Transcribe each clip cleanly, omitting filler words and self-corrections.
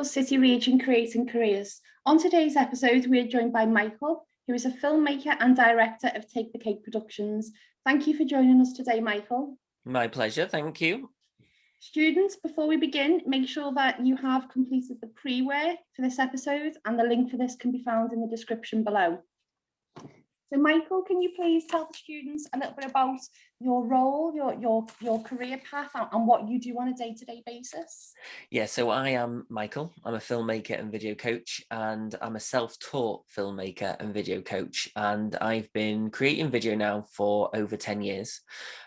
Digital City Region Creating Careers. On today's episode, we are joined by Michael, who is a filmmaker and director of Take the Cake Productions. Thank you for joining us today, Michael. My pleasure, thank you. Students, before we begin, make sure that you have completed the pre-work for this episode, and the link for this can be found in the description below. So Michael, can you please tell the students a little bit about your role, your career path, and what you do on a day-to-day basis? Yeah, so I am Michael. I'm a filmmaker and video coach, and I'm a self-taught filmmaker and video coach. And I've been creating video now for over 10 years.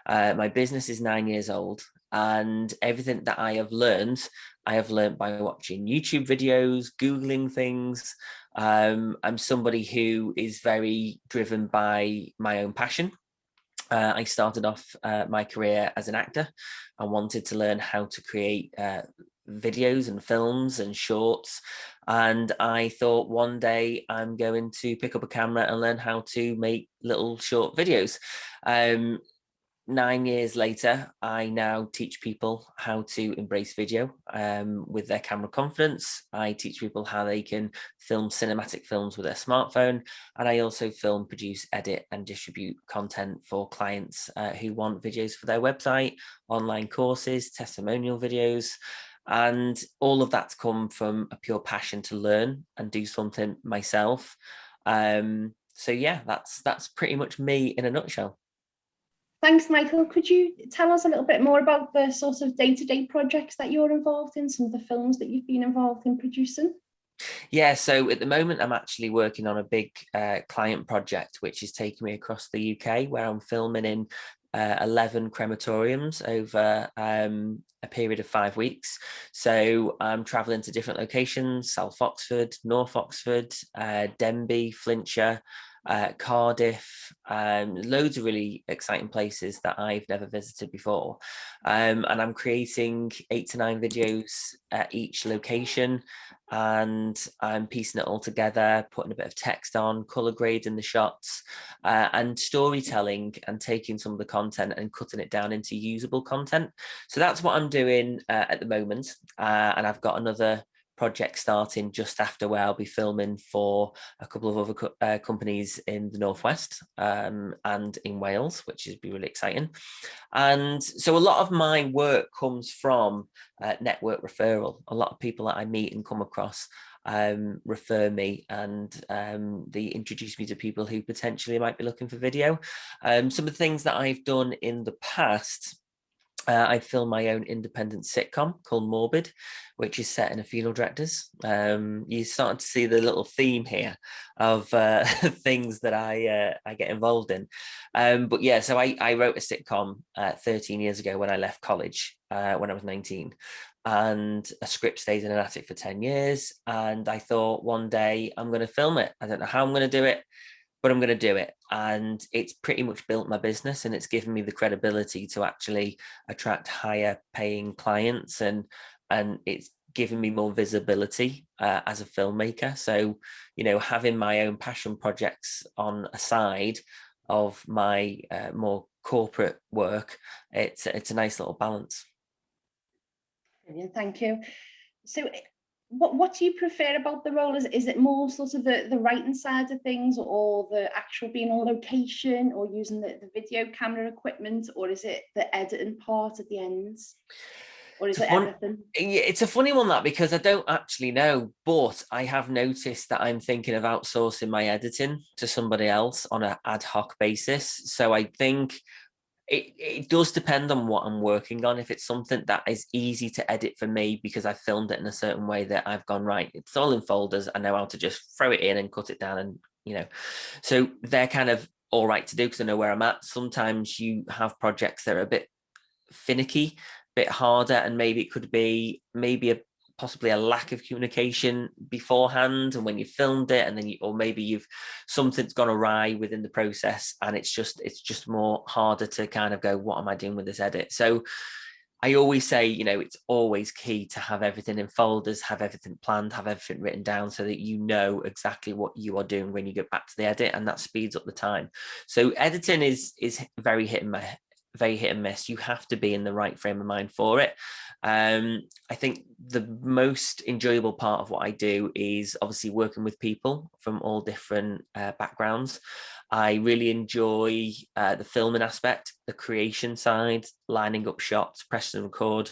My business is 9 years old, and everything that I have learned by watching YouTube videos, Googling things. I'm somebody who is very driven by my own passion. I started off my career as an actor. I wanted to learn how to create videos and films and shorts. And I thought one day I'm going to pick up a camera and learn how to make little short videos. 9 years later, I now teach people how to embrace video with their camera confidence. I teach people how they can film cinematic films with their smartphone. And I also film, produce, edit, and distribute content for clients who want videos for their website, online courses, testimonial videos. And all of that's come from a pure passion to learn and do something myself. So yeah, that's pretty much me in a nutshell. Thanks, Michael. Could you tell us a little bit more about the sort of day-to-day projects that you're involved in, some of the films that you've been involved in producing? Yeah, so at the moment, I'm actually working on a big client project, which is taking me across the UK, where I'm filming in 11 crematoriums over a period of 5 weeks. So I'm traveling to different locations: South Oxford, North Oxford, Denbigh, Flintshire, Cardiff, loads of really exciting places that I've never visited before. And I'm creating 8 to 9 videos at each location, and I'm piecing it all together, putting a bit of text on, color grading the shots, and storytelling, and taking some of the content and cutting it down into usable content. So that's what I'm doing at the moment. And I've got another project starting just after, where I'll be filming for a couple of other companies in the Northwest and in Wales, which is be really exciting. And so a lot of my work comes from network referral. A lot of people that I meet and come across refer me, and they introduce me to people who potentially might be looking for video. Some of the things that I've done in the past: I filmed my own independent sitcom called Morbid, which is set in a funeral director's. You're starting to see the little theme here of things that I get involved in. But yeah, so I wrote a sitcom 13 years ago when I left college, when I was 19. And a script stayed in an attic for 10 years. And I thought one day I'm going to film it. I don't know how I'm going to do it, but I'm going to do it. And it's pretty much built my business, and it's given me the credibility to actually attract higher paying clients, and it's given me more visibility as a filmmaker. So, you know, having my own passion projects on a side of my more corporate work, it's a nice little balance. Brilliant, thank you. So what do you prefer about the role? Is it more sort of the writing side of things, or the actual being on location, or using the video camera equipment, or is it the editing part at the end, or is it everything? It's a funny one, that, because I don't actually know, but I have noticed that I'm thinking of outsourcing my editing to somebody else on an ad hoc basis. So I think it does depend on what I'm working on. If it's something that is easy to edit for me because I filmed it in a certain way that I've gone, right, it's all in folders, I know how to just throw it in and cut it down, and so they're kind of all right to do because I know where I'm at. Sometimes you have projects that are a bit finicky, a bit harder, and maybe it could be possibly a lack of communication beforehand and when you filmed it, and then or maybe something's gone awry within the process, and it's just more harder to kind of go, what am I doing with this edit? So I always say, it's always key to have everything in folders, have everything planned, have everything written down, so that you know exactly what you are doing when you get back to the edit, and that speeds up the time. So editing is very hit and very hit and miss. You have to be in the right frame of mind for it. I think the most enjoyable part of what I do is obviously working with people from all different backgrounds. I really enjoy the filming aspect, the creation side, lining up shots, press and record.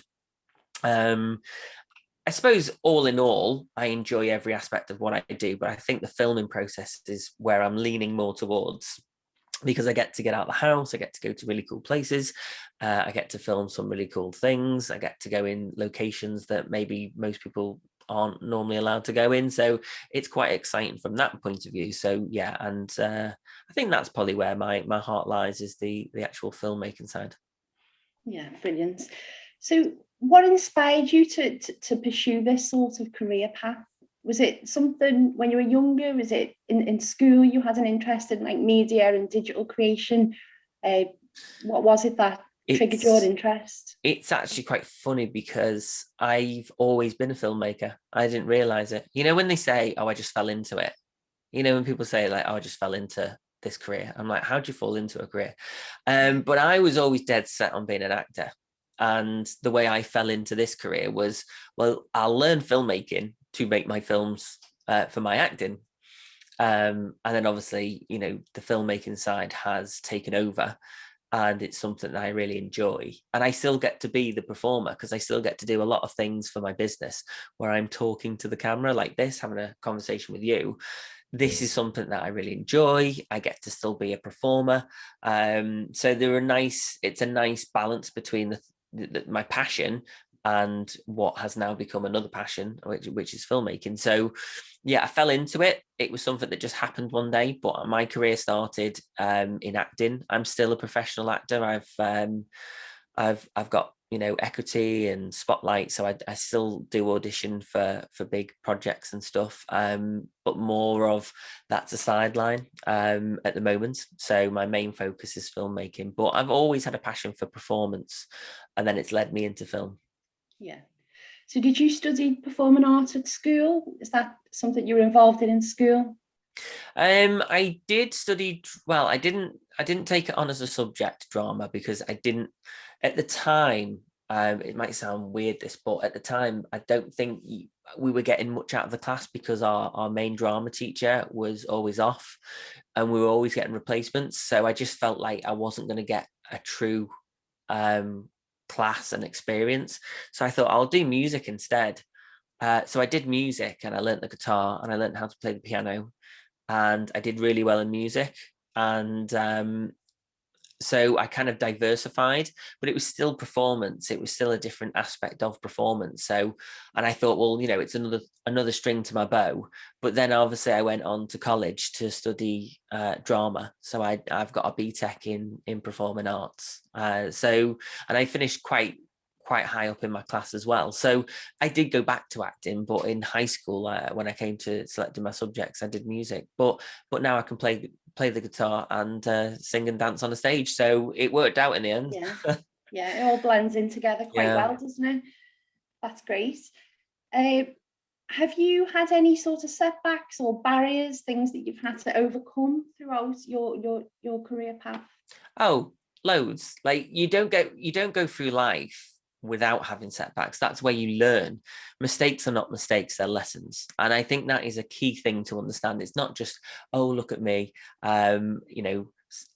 I suppose all in all, I enjoy every aspect of what I do, but I think the filming process is where I'm leaning more towards, because I get to get out of the house, I get to go to really cool places, I get to film some really cool things, I get to go in locations that maybe most people aren't normally allowed to go in. So it's quite exciting from that point of view. So yeah, and I think that's probably where my heart lies, is the actual filmmaking side. Yeah, brilliant. So what inspired you to pursue this sort of career path? Was it something when you were younger? Was it in school you had an interest in like media and digital creation? What was it that triggered your interest? It's actually quite funny because I've always been a filmmaker. I didn't realize it. You know, when they say, oh, I just fell into it. You know, when people say like, oh, I just fell into this career. I'm like, how'd you fall into a career? But I was always dead set on being an actor. And the way I fell into this career was, well, I'll learn filmmaking to make my films for my acting. And then obviously, you know, the filmmaking side has taken over, and it's something that I really enjoy. And I still get to be the performer, because I still get to do a lot of things for my business where I'm talking to the camera like this, having a conversation with you. This is something that I really enjoy. I get to still be a performer. So it's a nice balance between my passion and what has now become another passion, which is filmmaking. So yeah, I fell into it. It was something that just happened one day, but my career started in acting. I'm still a professional actor. I've got, you know, equity and spotlight, so I still do audition for big projects and stuff, but more of that's a sideline at the moment. So my main focus is filmmaking, but I've always had a passion for performance, and then it's led me into film. Yeah. So did you study performing arts at school? Is that something you were involved in school? I did study, well, I didn't take it on as a subject, drama, because I didn't at the time. It might sound weird this, but at the time I don't think we were getting much out of the class, because our main drama teacher was always off and we were always getting replacements. So I just felt like I wasn't going to get a true class and experience. So I thought I'll do music instead. So I did music, and I learnt the guitar and I learnt how to play the piano, and I did really well in music. And so I kind of diversified, but it was still performance. It was still a different aspect of performance. So, and I thought, well, you know, it's another string to my bow. But then obviously I went on to college to study drama. So I've got a BTEC in performing arts. And I finished quite high up in my class as well. So I did go back to acting, but in high school, when I came to selecting my subjects, I did music. But now I can play the guitar and sing and dance on the stage. So it worked out in the end. Yeah, yeah, it all blends in together quite well, doesn't it? That's great. Have you had any sort of setbacks or barriers, things that you've had to overcome throughout your career path? Oh, loads. Like you don't go through life without having setbacks. That's where you learn. Mistakes are not mistakes, they're lessons. And I think that is a key thing to understand. It's not just, oh, look at me, you know,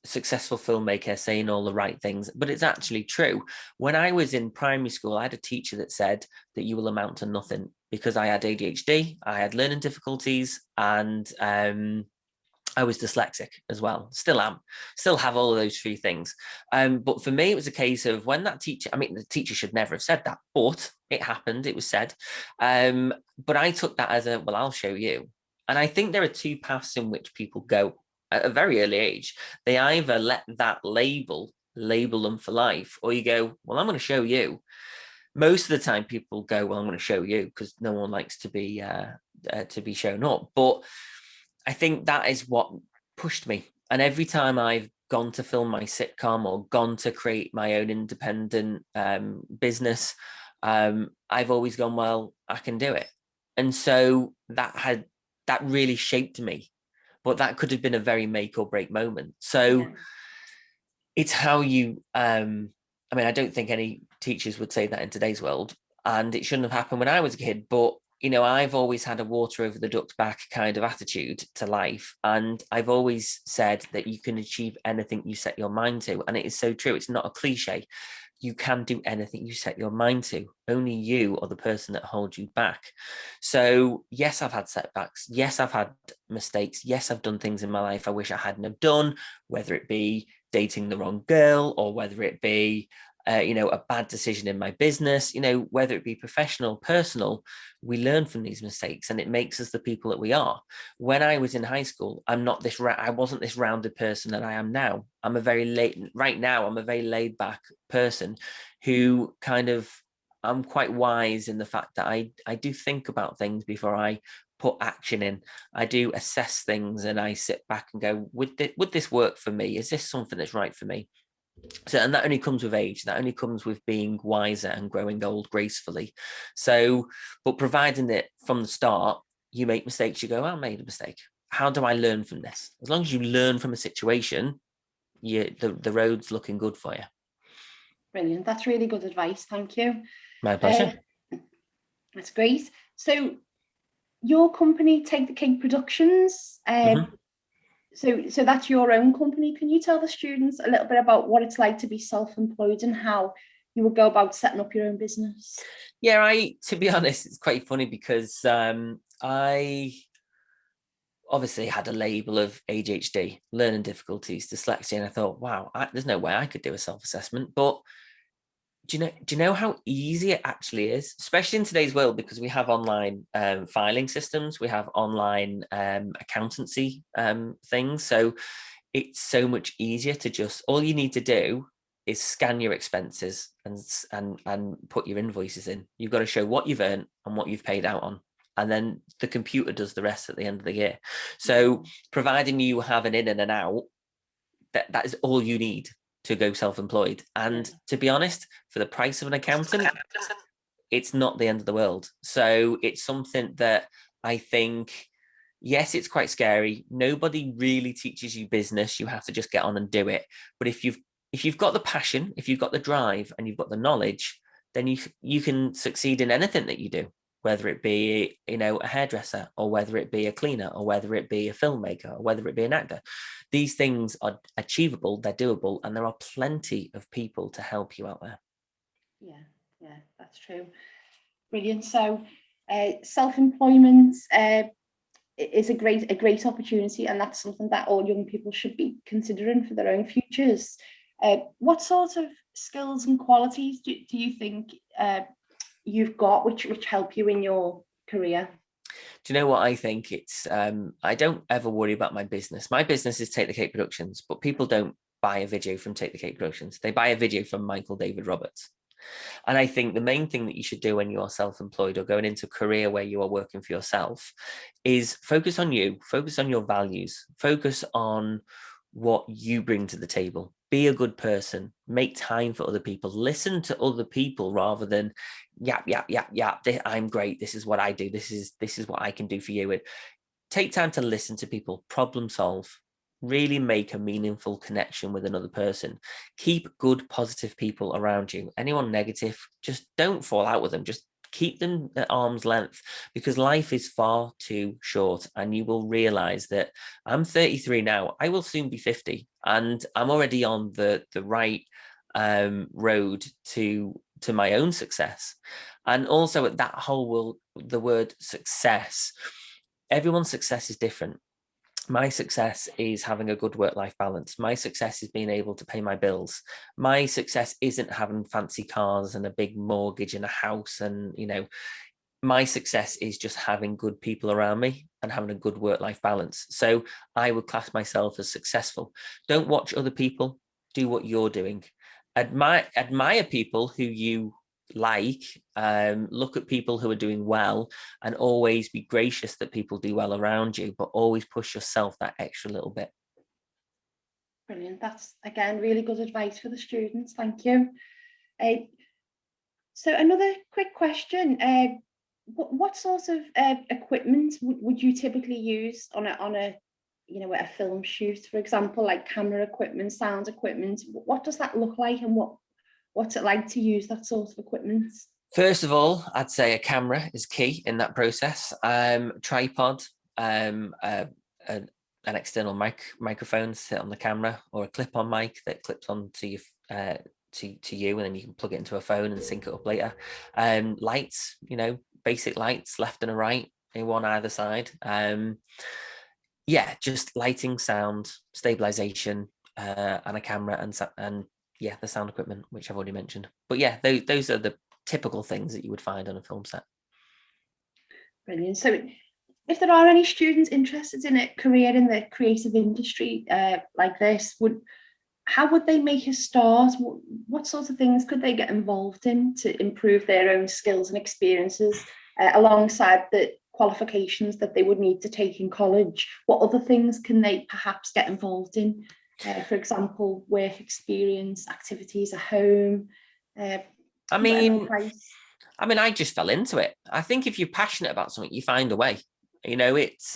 successful filmmaker saying all the right things, but it's actually true. When I was in primary school, I had a teacher that said that you will amount to nothing, because I had ADHD, I had learning difficulties, and I was dyslexic as well, still am, still have all of those three things. But for me, it was a case of when that teacher, I mean, the teacher should never have said that, but it happened, it was said. But I took that as well, I'll show you. And I think there are two paths in which people go at a very early age. They either let that label them for life, or you go, well, I'm going to show you. Most of the time people go, well, I'm going to show you, because no one likes to be shown up. But I think that is what pushed me. And every time I've gone to film my sitcom or gone to create my own independent business, I've always gone, well, I can do it. And so that really shaped me. But that could have been a very make or break moment. So it's how you, I mean, I don't think any teachers would say that in today's world, and it shouldn't have happened when I was a kid, but I've always had a water over the duck's back kind of attitude to life. And I've always said that you can achieve anything you set your mind to. And it is so true. It's not a cliche. You can do anything you set your mind to. Only you are the person that holds you back. So yes, I've had setbacks. Yes, I've had mistakes. Yes, I've done things in my life I wish I hadn't have done, whether it be dating the wrong girl or whether it be a bad decision in my business, whether it be professional, personal. We learn from these mistakes and it makes us the people that we are. When I was in high school, I wasn't this rounded person that I am now. I'm a very laid back person who I'm quite wise in the fact that I do think about things before I put action in. I do assess things and I sit back and go, would this work for me? Is this something that's right for me? So, and that only comes with age. That only comes with being wiser and growing old gracefully. So, but providing that from the start, you make mistakes, you go, I made a mistake. How do I learn from this? As long as you learn from a situation, the road's looking good for you. Brilliant. That's really good advice. Thank you. My pleasure. That's great. So your company, Take the Cake Productions, so that's your own company. Can you tell the students a little bit about what it's like to be self-employed and how you would go about setting up your own business? Yeah, to be honest, it's quite funny because I obviously had a label of ADHD, learning difficulties, dyslexia, and I thought, wow, there's no way I could do a self-assessment. But do you know how easy it actually is, especially in today's world, because we have online filing systems, we have online accountancy things. So it's so much easier to just, all you need to do is scan your expenses and put your invoices in. You've got to show what you've earned and what you've paid out on. And then the computer does the rest at the end of the year. So providing you have an in and an out, that is all you need to go self-employed. And to be honest, for the price of an accountant, it's not the end of the world. So it's something that I think, yes, it's quite scary. Nobody really teaches you business. You have to just get on and do it. But if you've got the passion, if you've got the drive and you've got the knowledge, then you can succeed in anything that you do, whether it be, a hairdresser, or whether it be a cleaner, or whether it be a filmmaker, or whether it be an actor. These things are achievable, they're doable, and there are plenty of people to help you out there. Yeah, that's true. Brilliant. So self-employment is a great opportunity, and that's something that all young people should be considering for their own futures. What sort of skills and qualities do you think you've got which help you in your career? Do you know what I think? It's I don't ever worry about my business. My business is Take the Cake Productions, but people don't buy a video from Take the Cake Productions. They buy a video from Michael David Roberts. And I think the main thing that you should do when you are self-employed or going into a career where you are working for yourself is focus on you, focus on your values, focus on what you bring to the table. Be a good person, make time for other people, listen to other people rather than yap. I'm great. This is what I do. This is what I can do for you. And take time to listen to people, problem solve, really make a meaningful connection with another person. Keep good, positive people around you. Anyone negative, just don't fall out with them. Just keep them at arm's length, because life is far too short. And you will realize that I'm 33 now. I will soon be 50, and I'm already on the right road to my own success. And also at that whole the word success, everyone's success is different. My success is having a good work-life balance. My success is being able to pay my bills. My success isn't having fancy cars and a big mortgage and a house. And, my success is just having good people around me and having a good work-life balance. So I would class myself as successful. Don't watch other people. Do what you're doing. Admire people who you like, look at people who are doing well, and always be gracious that people do well around you, but always push yourself that extra little bit. Brilliant. That's, again, really good advice for the students. Thank you. So another quick question. What sort of equipment would you typically use on a you know, a film shoot, for example, like camera equipment, sound equipment? What does that look like, and what's it like to use that sort of equipment? First of all, I'd say a camera is key in that process. Tripod, an external microphone to sit on the camera, or a clip-on mic that clips onto your to you, and then you can plug it into a phone and sync it up later. Lights, you know, basic lights, left and a right, in one either side. Yeah, just lighting, sound, stabilization, and a camera, and yeah, the sound equipment, which I've already mentioned. But yeah, those are the typical things that you would find on a film set. Brilliant. So if there are any students interested in a career in the creative industry like this, how would they make a start? What sorts of things could they get involved in to improve their own skills and experiences alongside the qualifications that they would need to take in college? What other things can they perhaps get involved in? For example, work experience, activities at home. I mean, I just fell into it. I think if you're passionate about something, you find a way. You know, it's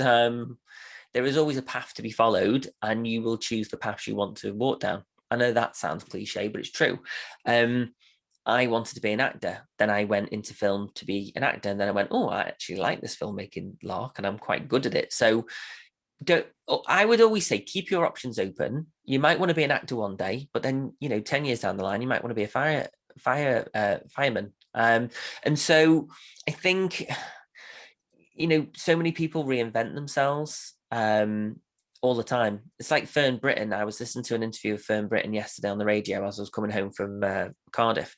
there is always a path to be followed, and you will choose the path you want to walk down. I know that sounds cliche, but it's true. I wanted to be an actor. Then I went into film to be an actor. And then I went, oh, I actually like this filmmaking lark, and I'm quite good at it. So I would always say, keep your options open. You might want to be an actor one day, but then, you know, 10 years down the line, you might want to be a fireman. And so I think, you know, so many people reinvent themselves all the time. It's like Fern Britton. I was listening to an interview of Fern Britton yesterday on the radio as I was coming home from Cardiff.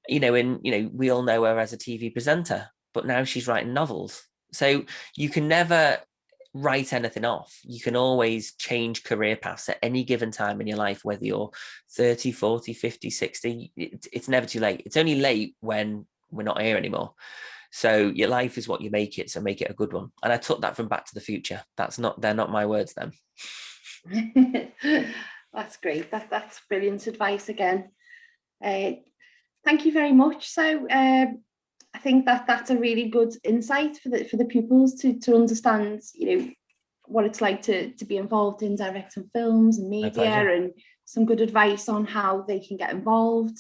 You know, and, you know, we all know her as a TV presenter, but now she's writing novels. So you can never write anything off. You can always change career paths at any given time in your life, whether you're 30, 40, 50, 60. It's never too late. It's only late when we're not here anymore. So your life is what you make it, so make it a good one. And I took that from Back to the Future. They're not my words then. That's great. That's brilliant advice again. Thank you very much. So I think that's a really good insight for the pupils to understand, you know, what it's like to be involved in directing films and media, and some good advice on how they can get involved.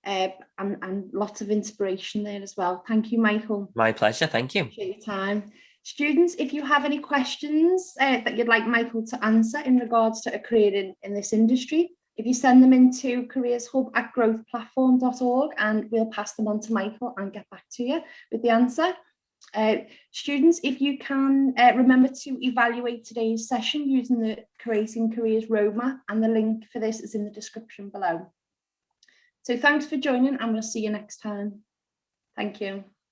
And lots of inspiration there as well. Thank you, Michael. My pleasure. Thank you. Appreciate your time. Students, if you have any questions that you'd like Michael to answer in regards to a career in this industry, if you send them into careershub@growthplatform.org, and we'll pass them on to Michael and get back to you with the answer. Students, if you can remember to evaluate today's session using the Creating Careers roadmap, and the link for this is in the description below. So thanks for joining, and we'll see you next time. Thank you.